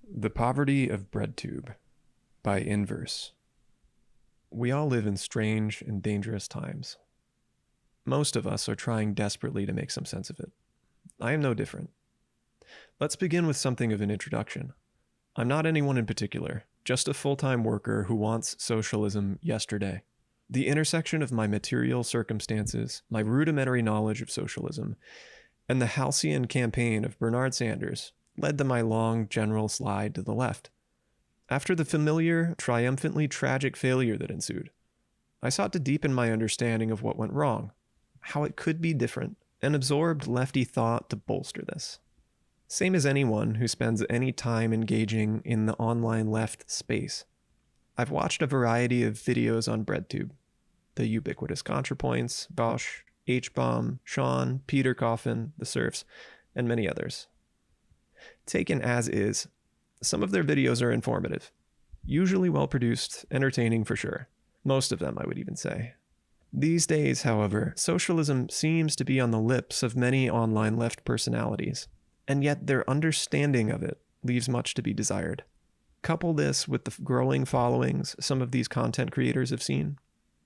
The Poverty of Breadtube by Inverse. We all live in strange and dangerous times. Most of us are trying desperately to make some sense of it. I am no different. Let's begin with something of an introduction. I'm not anyone in particular, just a full-time worker who wants socialism yesterday. The intersection of my material circumstances, my rudimentary knowledge of socialism, and the halcyon campaign of Bernard Sanders led to my long general slide to the left. After the familiar, triumphantly tragic failure that ensued, I sought to deepen my understanding of what went wrong, how it could be different, and absorbed lefty thought to bolster this. Same as anyone who spends any time engaging in the online left space. I've watched a variety of videos on Breadtube, the ubiquitous ContraPoints, Bosch, H-Bomb, Sean, Peter Coffin, The Surfs, and many others. Taken as is, some of their videos are informative, usually well-produced, entertaining for sure. Most of them, I would even say. These days, however, socialism seems to be on the lips of many online left personalities, and yet their understanding of it leaves much to be desired. Couple this with the growing followings some of these content creators have seen,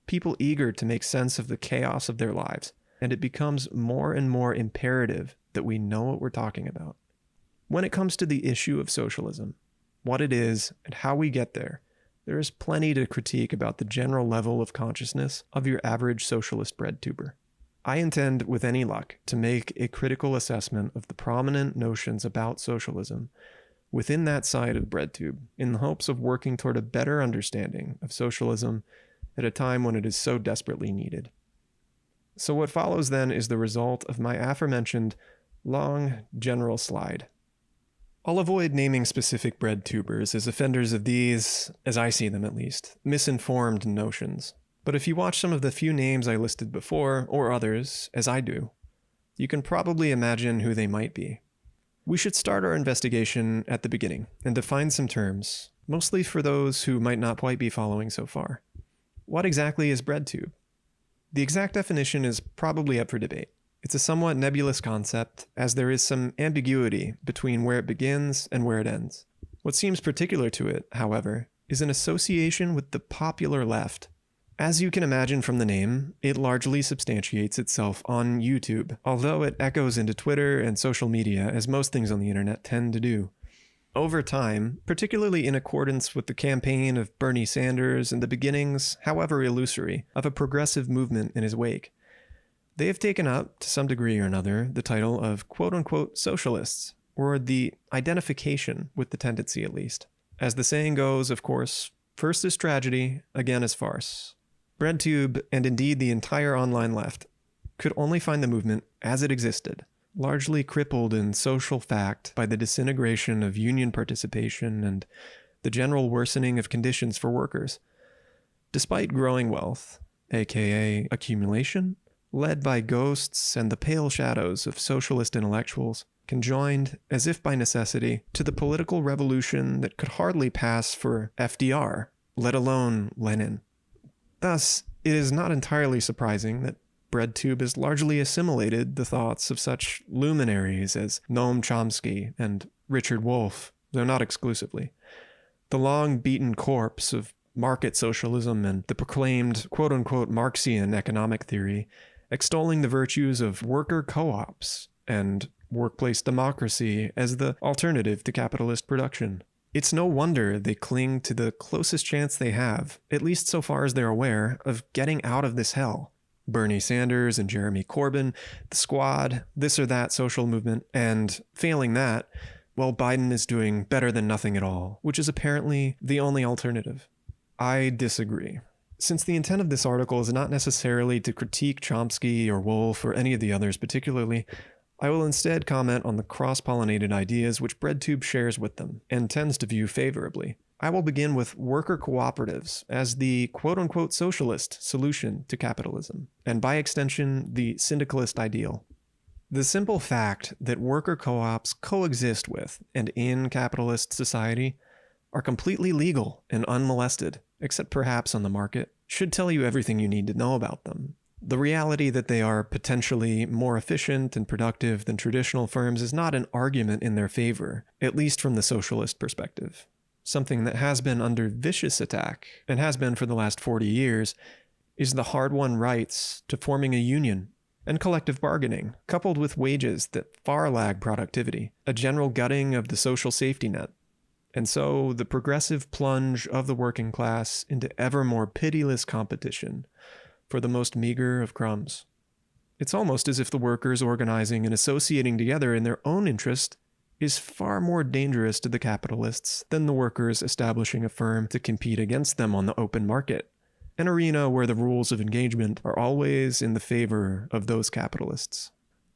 people eager to make sense of the chaos of their lives, and it becomes more and more imperative that we know what we're talking about. When it comes to the issue of socialism, what it is and how we get there is plenty to critique about the general level of consciousness of your average socialist breadtuber. I intend, with any luck, to make a critical assessment of the prominent notions about socialism within that side of Breadtube, in the hopes of working toward a better understanding of socialism at a time when it is so desperately needed. So what follows then is the result of my aforementioned long general slide. I'll avoid naming specific breadtubers as offenders of these, as I see them at least, misinformed notions. But if you watch some of the few names I listed before, or others, as I do, you can probably imagine who they might be. We should start our investigation at the beginning and define some terms, mostly for those who might not quite be following so far. What exactly is Breadtube? The exact definition is probably up for debate. It's a somewhat nebulous concept, as there is some ambiguity between where it begins and where it ends. What seems particular to it, however, is an association with the popular left. As you can imagine from the name, it largely substantiates itself on YouTube, although it echoes into Twitter and social media as most things on the internet tend to do. Over time, particularly in accordance with the campaign of Bernie Sanders and the beginnings, however illusory, of a progressive movement in his wake, they have taken up, to some degree or another, the title of quote-unquote socialists, or the identification with the tendency at least. As the saying goes, of course, first is tragedy, again is farce. Breadtube, and indeed the entire online left, could only find the movement as it existed, largely crippled in social fact by the disintegration of union participation and the general worsening of conditions for workers. Despite growing wealth, aka accumulation, led by ghosts and the pale shadows of socialist intellectuals, conjoined, as if by necessity, to the political revolution that could hardly pass for FDR, let alone Lenin. Thus, it is not entirely surprising that Breadtube has largely assimilated the thoughts of such luminaries as Noam Chomsky and Richard Wolff, though not exclusively. The long beaten corpse of market socialism and the proclaimed quote-unquote Marxian economic theory, extolling the virtues of worker co-ops and workplace democracy as the alternative to capitalist production. It's no wonder they cling to the closest chance they have, at least so far as they're aware, of getting out of this hell. Bernie Sanders and Jeremy Corbyn, the Squad, this or that social movement, and failing that, well, Biden is doing better than nothing at all, which is apparently the only alternative. I disagree. Since the intent of this article is not necessarily to critique Chomsky or Wolff or any of the others particularly, I will instead comment on the cross-pollinated ideas which Breadtube shares with them, and tends to view favorably. I will begin with worker cooperatives as the quote-unquote socialist solution to capitalism, and by extension, the syndicalist ideal. The simple fact that worker co-ops coexist with and in capitalist society are completely legal and unmolested, except perhaps on the market, should tell you everything you need to know about them. The reality that they are potentially more efficient and productive than traditional firms is not an argument in their favor, at least from the socialist perspective. Something that has been under vicious attack, and has been for the last 40 years, is the hard-won rights to forming a union and collective bargaining, coupled with wages that far lag productivity, a general gutting of the social safety net, and so the progressive plunge of the working class into ever more pitiless competition for the most meager of crumbs. It's almost as if the workers organizing and associating together in their own interest is far more dangerous to the capitalists than the workers establishing a firm to compete against them on the open market, an arena where the rules of engagement are always in the favor of those capitalists.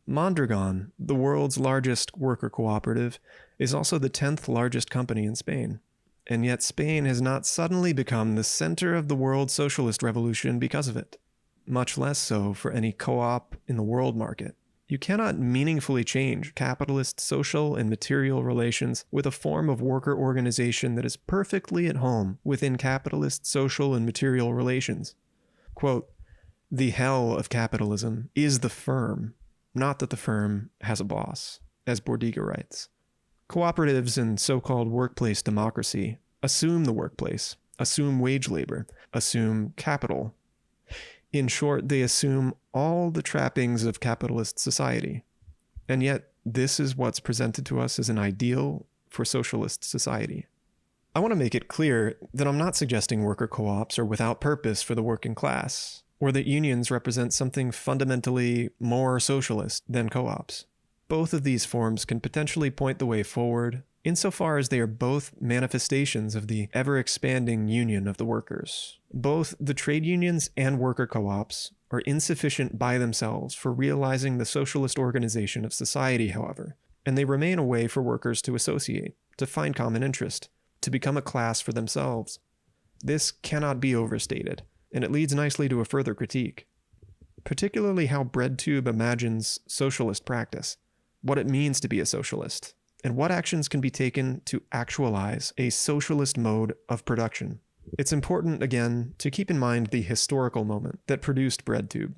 Mondragon, the world's largest worker cooperative, is also the 10th largest company in Spain. And yet Spain has not suddenly become the center of the world socialist revolution because of it. Much less so for any co-op in the world market. You cannot meaningfully change capitalist social and material relations with a form of worker organization that is perfectly at home within capitalist social and material relations. Quote, "The hell of capitalism is the firm, not that the firm has a boss," as Bordiga writes. Cooperatives and so-called workplace democracy assume the workplace, assume wage labor, assume capital. In short, they assume all the trappings of capitalist society. And yet, this is what's presented to us as an ideal for socialist society. I want to make it clear that I'm not suggesting worker co-ops are without purpose for the working class, or that unions represent something fundamentally more socialist than co-ops. Both of these forms can potentially point the way forward, insofar as they are both manifestations of the ever-expanding union of the workers. Both the trade unions and worker co-ops are insufficient by themselves for realizing the socialist organization of society, however, and they remain a way for workers to associate, to find common interest, to become a class for themselves. This cannot be overstated, and it leads nicely to a further critique, particularly how Breadtube imagines socialist practice, what it means to be a socialist, and what actions can be taken to actualize a socialist mode of production. It's important, again, to keep in mind the historical moment that produced Breadtube.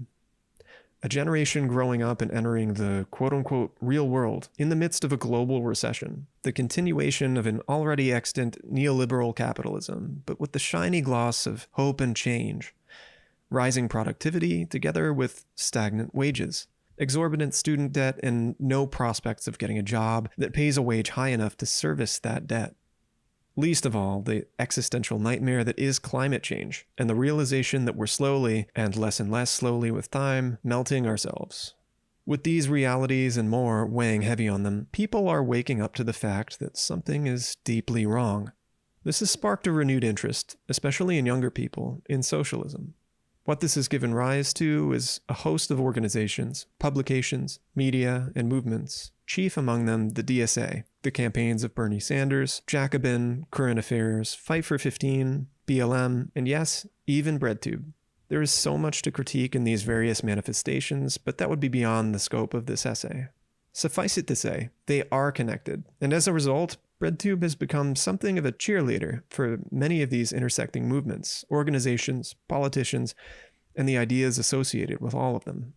A generation growing up and entering the quote-unquote real world in the midst of a global recession, the continuation of an already extant neoliberal capitalism, but with the shiny gloss of hope and change, rising productivity together with stagnant wages, exorbitant student debt, and no prospects of getting a job that pays a wage high enough to service that debt. Least of all, the existential nightmare that is climate change, and the realization that we're slowly, and less slowly with time, melting ourselves. With these realities and more weighing heavy on them, people are waking up to the fact that something is deeply wrong. This has sparked a renewed interest, especially in younger people, in socialism. What this has given rise to is a host of organizations, publications, media, and movements, chief among them the DSA, the campaigns of Bernie Sanders, Jacobin, Current Affairs, Fight for 15, BLM, and yes, even Breadtube. There is so much to critique in these various manifestations, but that would be beyond the scope of this essay. Suffice it to say, they are connected, and as a result, Breadtube has become something of a cheerleader for many of these intersecting movements, organizations, politicians, and the ideas associated with all of them.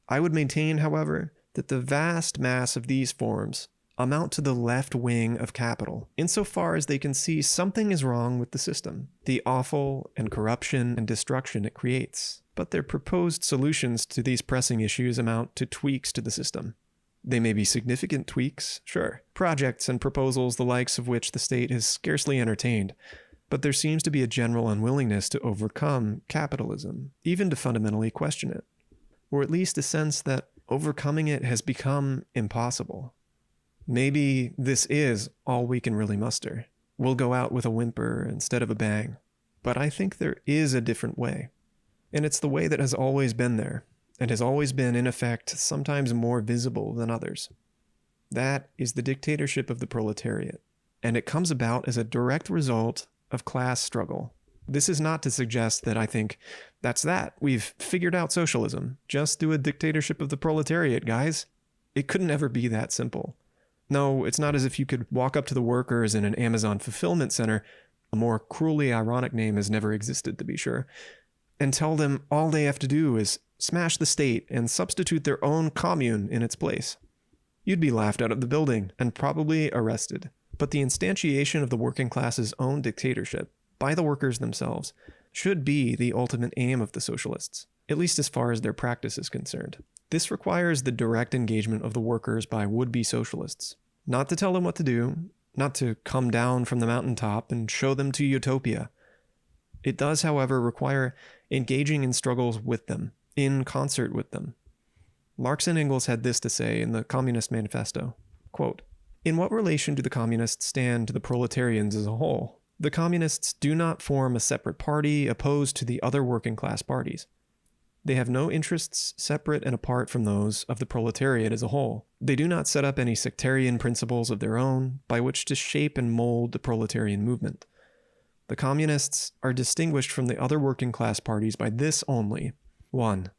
I would maintain, however, that the vast mass of these forms amount to the left wing of capital, insofar as they can see something is wrong with the system, the awful and corruption and destruction it creates. But their proposed solutions to these pressing issues amount to tweaks to the system. They may be significant tweaks, sure, projects and proposals the likes of which the state has scarcely entertained, but there seems to be a general unwillingness to overcome capitalism, even to fundamentally question it, or at least a sense that overcoming it has become impossible. Maybe this is all we can really muster. We'll go out with a whimper instead of a bang. But I think there is a different way, and it's the way that has always been there, and has always been, in effect, sometimes more visible than others. That is the dictatorship of the proletariat, and it comes about as a direct result of class struggle. This is not to suggest that I think, that's that, we've figured out socialism, just do a dictatorship of the proletariat, guys. It couldn't ever be that simple. No, it's not as if you could walk up to the workers in an Amazon fulfillment center, a more cruelly ironic name has never existed to be sure, and tell them all they have to do is smash the state, and substitute their own commune in its place. You'd be laughed out of the building and probably arrested. But the instantiation of the working class's own dictatorship, by the workers themselves, should be the ultimate aim of the socialists, at least as far as their practice is concerned. This requires the direct engagement of the workers by would-be socialists, not to tell them what to do, not to come down from the mountaintop and show them to utopia. It does, however, require engaging in struggles with them, in concert with them. Marx and Engels had this to say in the Communist Manifesto, quote, "In what relation do the communists stand to the proletarians as a whole? The communists do not form a separate party opposed to the other working class parties. They have no interests separate and apart from those of the proletariat as a whole. They do not set up any sectarian principles of their own by which to shape and mold the proletarian movement. The communists are distinguished from the other working class parties by this only. 1.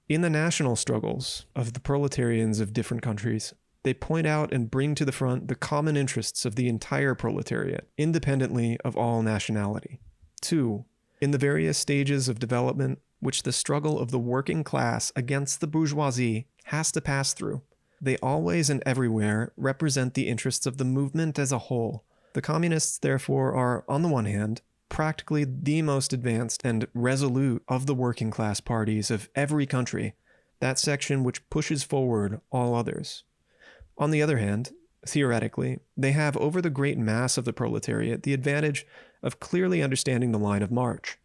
In the national struggles of the proletarians of different countries, they point out and bring to the front the common interests of the entire proletariat, independently of all nationality. 2. In the various stages of development which the struggle of the working class against the bourgeoisie has to pass through, they always and everywhere represent the interests of the movement as a whole. The communists, therefore, are, on the one hand, practically the most advanced and resolute of the working class parties of every country, that section which pushes forward all others. On the other hand, theoretically, they have over the great mass of the proletariat the advantage of clearly understanding the line of march,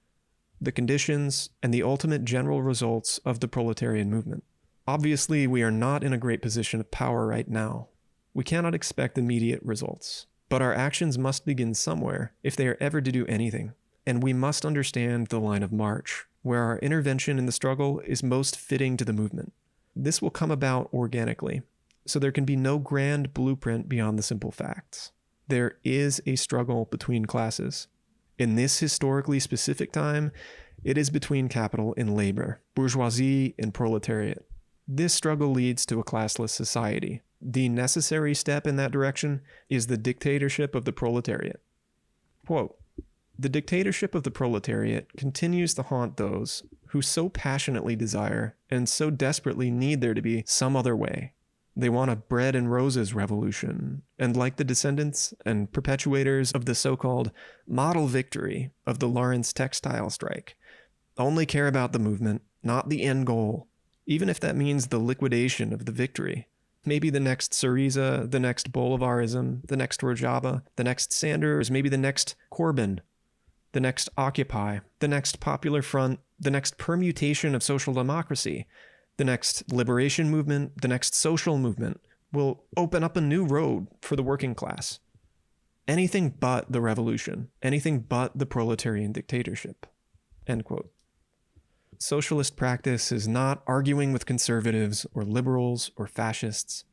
the conditions, and the ultimate general results of the proletarian movement. Obviously, we are not in a great position of power right now. We cannot expect immediate results. But our actions must begin somewhere if they are ever to do anything, and we must understand the line of march, where our intervention in the struggle is most fitting to the movement. This will come about organically, so there can be no grand blueprint beyond the simple facts. There is a struggle between classes. In this historically specific time, it is between capital and labor, bourgeoisie and proletariat. This struggle leads to a classless society. The necessary step in that direction is the dictatorship of the proletariat. Quote, "The dictatorship of the proletariat continues to haunt those who so passionately desire and so desperately need there to be some other way. They want a bread and roses revolution, and like the descendants and perpetuators of the so-called model victory of the Lawrence textile strike, only care about the movement, not the end goal, even if that means the liquidation of the victory. Maybe the next Syriza, the next Bolivarism, the next Rojava, the next Sanders, maybe the next Corbyn, the next Occupy, the next Popular Front, the next permutation of social democracy, the next liberation movement, the next social movement will open up a new road for the working class. Anything but the revolution, anything but the proletarian dictatorship." End quote. Socialist practice is not arguing with conservatives or liberals or fascists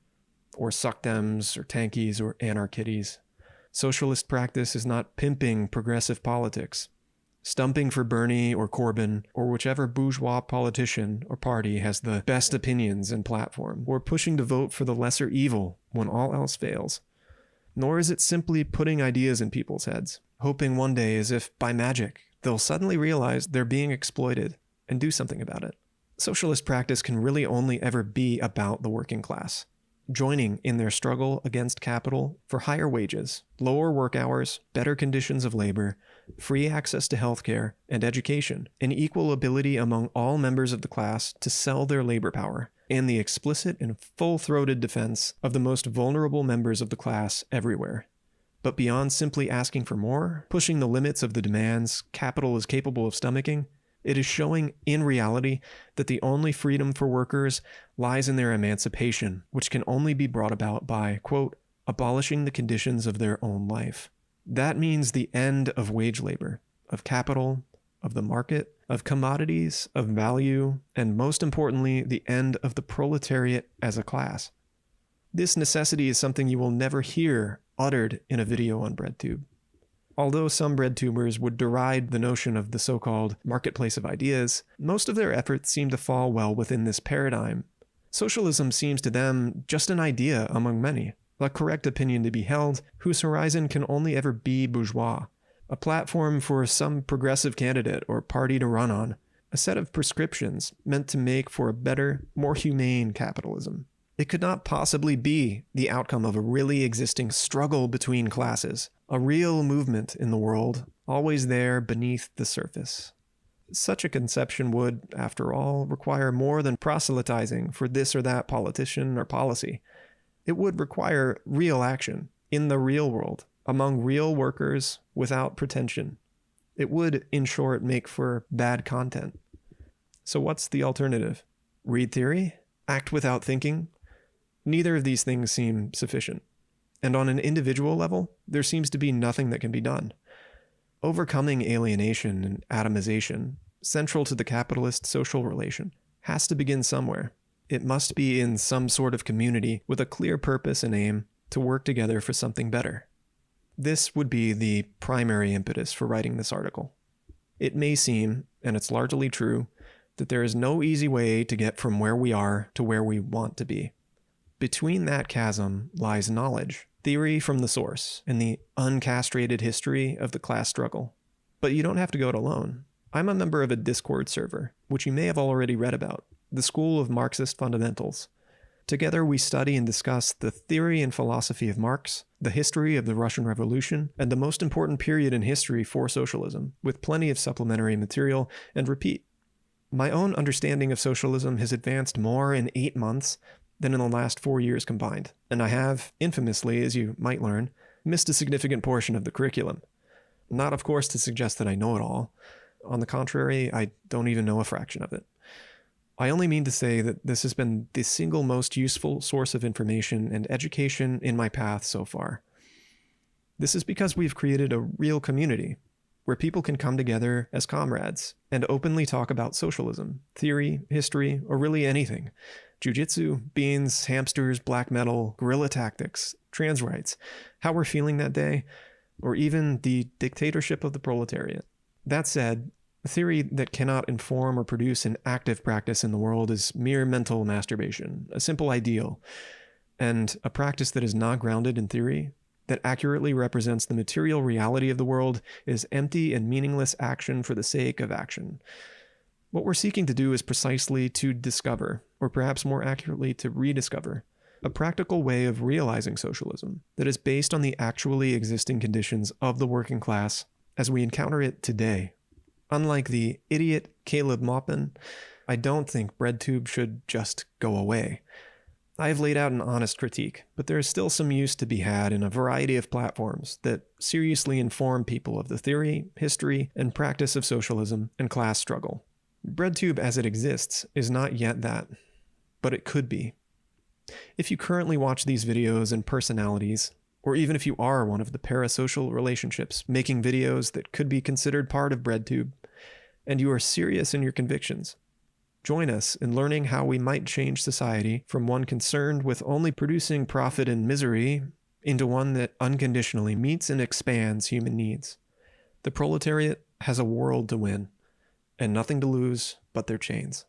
or suckdems or tankies or anarchitties. Socialist practice is not pimping progressive politics, stumping for Bernie or Corbyn or whichever bourgeois politician or party has the best opinions and platform, or pushing to vote for the lesser evil when all else fails. Nor is it simply putting ideas in people's heads, hoping one day as if by magic they'll suddenly realize they're being exploited and do something about it. Socialist practice can really only ever be about the working class, joining in their struggle against capital for higher wages, lower work hours, better conditions of labor, free access to healthcare and education, and equal ability among all members of the class to sell their labor power, and the explicit and full-throated defense of the most vulnerable members of the class everywhere. But beyond simply asking for more, pushing the limits of the demands capital is capable of stomaching, it is showing in reality that the only freedom for workers lies in their emancipation, which can only be brought about by, quote, "abolishing the conditions of their own life." That means the end of wage labor, of capital, of the market, of commodities, of value, and most importantly, the end of the proletariat as a class. This necessity is something you will never hear uttered in a video on Breadtube. Although some Breadtubers would deride the notion of the so-called marketplace of ideas, most of their efforts seem to fall well within this paradigm. Socialism seems to them just an idea among many, a correct opinion to be held, whose horizon can only ever be bourgeois, a platform for some progressive candidate or party to run on, a set of prescriptions meant to make for a better, more humane capitalism. It could not possibly be the outcome of a really existing struggle between classes, a real movement in the world, always there beneath the surface. Such a conception would, after all, require more than proselytizing for this or that politician or policy. It would require real action in the real world, among real workers without pretension. It would, in short, make for bad content. So what's the alternative? Read theory? Act without thinking? Neither of these things seem sufficient. And on an individual level, there seems to be nothing that can be done. Overcoming alienation and atomization, central to the capitalist social relation, has to begin somewhere. It must be in some sort of community with a clear purpose and aim to work together for something better. This would be the primary impetus for writing this article. It may seem, and it's largely true, that there is no easy way to get from where we are to where we want to be. Between that chasm lies knowledge, theory from the source, and the uncastrated history of the class struggle. But you don't have to go it alone. I'm a member of a Discord server, which you may have already read about, the School of Marxist Fundamentals. Together we study and discuss the theory and philosophy of Marx, the history of the Russian Revolution, and the most important period in history for socialism, with plenty of supplementary material and repeat. My own understanding of socialism has advanced more in 8 months than in the last 4 years combined, and I have, infamously, as you might learn, missed a significant portion of the curriculum. Not, of course, to suggest that I know it all. On the contrary, I don't even know a fraction of it. I only mean to say that this has been the single most useful source of information and education in my path so far. This is because we've created a real community, where people can come together as comrades and openly talk about socialism, theory, history, or really anything. Jiu-jitsu, beans, hamsters, black metal, guerrilla tactics, trans rights, how we're feeling that day, or even the dictatorship of the proletariat. That said, a theory that cannot inform or produce an active practice in the world is mere mental masturbation, a simple ideal, and a practice that is not grounded in theory, that accurately represents the material reality of the world, is empty and meaningless action for the sake of action. What we're seeking to do is precisely to discover, or perhaps more accurately to rediscover, a practical way of realizing socialism that is based on the actually existing conditions of the working class as we encounter it today. Unlike the idiot Caleb Maupin, I don't think Breadtube should just go away. I have laid out an honest critique, but there is still some use to be had in a variety of platforms that seriously inform people of the theory, history, and practice of socialism and class struggle. Breadtube as it exists is not yet that, but it could be. If you currently watch these videos and personalities, or even if you are one of the parasocial relationships making videos that could be considered part of Breadtube, and you are serious in your convictions, join us in learning how we might change society from one concerned with only producing profit and misery into one that unconditionally meets and expands human needs. The proletariat has a world to win, and nothing to lose but their chains.